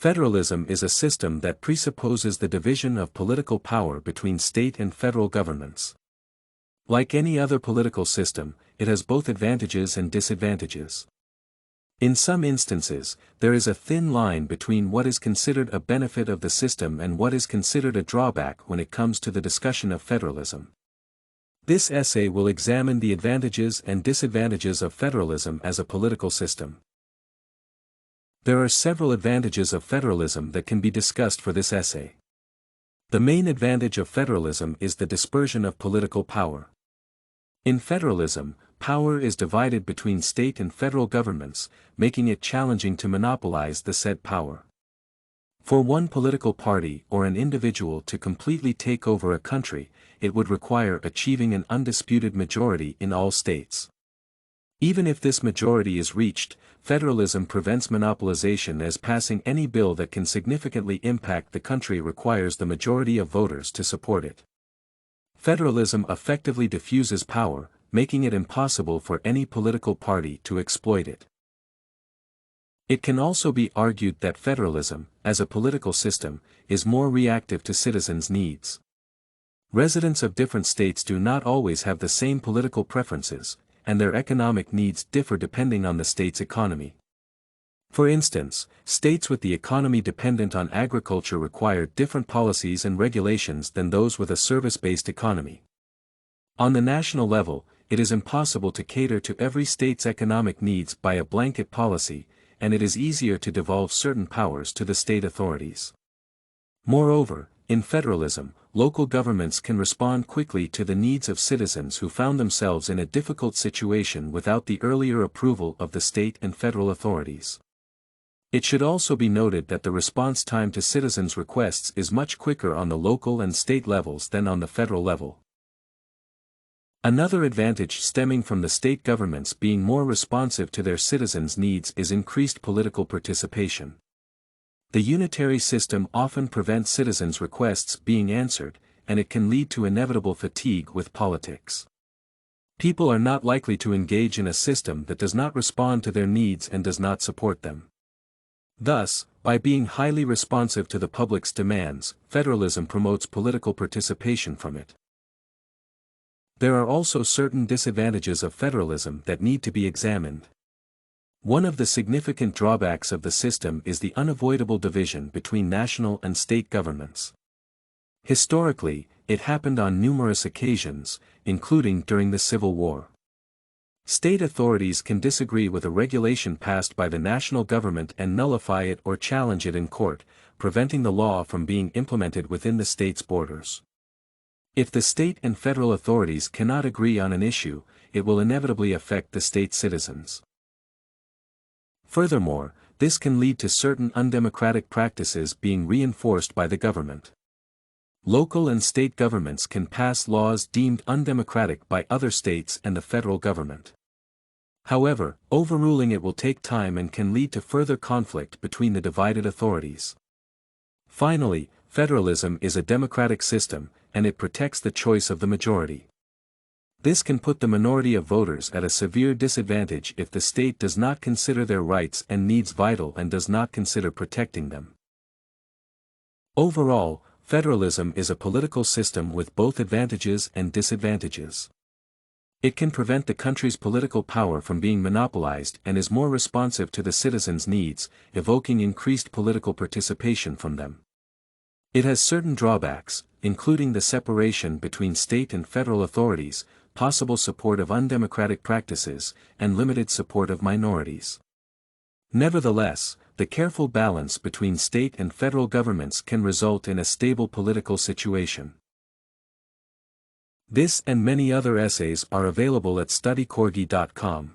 Federalism is a system that presupposes the division of political power between state and federal governments. Like any other political system, it has both advantages and disadvantages. In some instances, there is a thin line between what is considered a benefit of the system and what is considered a drawback when it comes to the discussion of federalism. This essay will examine the advantages and disadvantages of federalism as a political system. There are several advantages of federalism that can be discussed for this essay. The main advantage of federalism is the dispersion of political power. In federalism, power is divided between state and federal governments, making it challenging to monopolize the said power. For one political party or an individual to completely take over a country, it would require achieving an undisputed majority in all states. Even if this majority is reached, federalism prevents monopolization, as passing any bill that can significantly impact the country requires the majority of voters to support it. Federalism effectively diffuses power, making it impossible for any political party to exploit it. It can also be argued that federalism, as a political system, is more reactive to citizens' needs. Residents of different states do not always have the same political preferences, and their economic needs differ depending on the state's economy. For instance, states with the economy dependent on agriculture require different policies and regulations than those with a service-based economy. On the national level, it is impossible to cater to every state's economic needs by a blanket policy, and it is easier to devolve certain powers to the state authorities. Moreover, in federalism, local governments can respond quickly to the needs of citizens who found themselves in a difficult situation without the earlier approval of the state and federal authorities. It should also be noted that the response time to citizens' requests is much quicker on the local and state levels than on the federal level. Another advantage stemming from the state governments being more responsive to their citizens' needs is increased political participation. The unitary system often prevents citizens' requests being answered, and it can lead to inevitable fatigue with politics. People are not likely to engage in a system that does not respond to their needs and does not support them. Thus, by being highly responsive to the public's demands, federalism promotes political participation from it. There are also certain disadvantages of federalism that need to be examined. One of the significant drawbacks of the system is the unavoidable division between national and state governments. Historically, it happened on numerous occasions, including during the Civil War. State authorities can disagree with a regulation passed by the national government and nullify it or challenge it in court, preventing the law from being implemented within the state's borders. If the state and federal authorities cannot agree on an issue, it will inevitably affect the state's citizens. Furthermore, this can lead to certain undemocratic practices being reinforced by the government. Local and state governments can pass laws deemed undemocratic by other states and the federal government. However, overruling it will take time and can lead to further conflict between the divided authorities. Finally, federalism is a democratic system, and it protects the choice of the majority. This can put the minority of voters at a severe disadvantage if the state does not consider their rights and needs vital and does not consider protecting them. Overall, federalism is a political system with both advantages and disadvantages. It can prevent the country's political power from being monopolized and is more responsive to the citizens' needs, evoking increased political participation from them. It has certain drawbacks, including the separation between state and federal authorities, possible support of undemocratic practices, and limited support of minorities. Nevertheless, the careful balance between state and federal governments can result in a stable political situation. This and many other essays are available at studycorgi.com.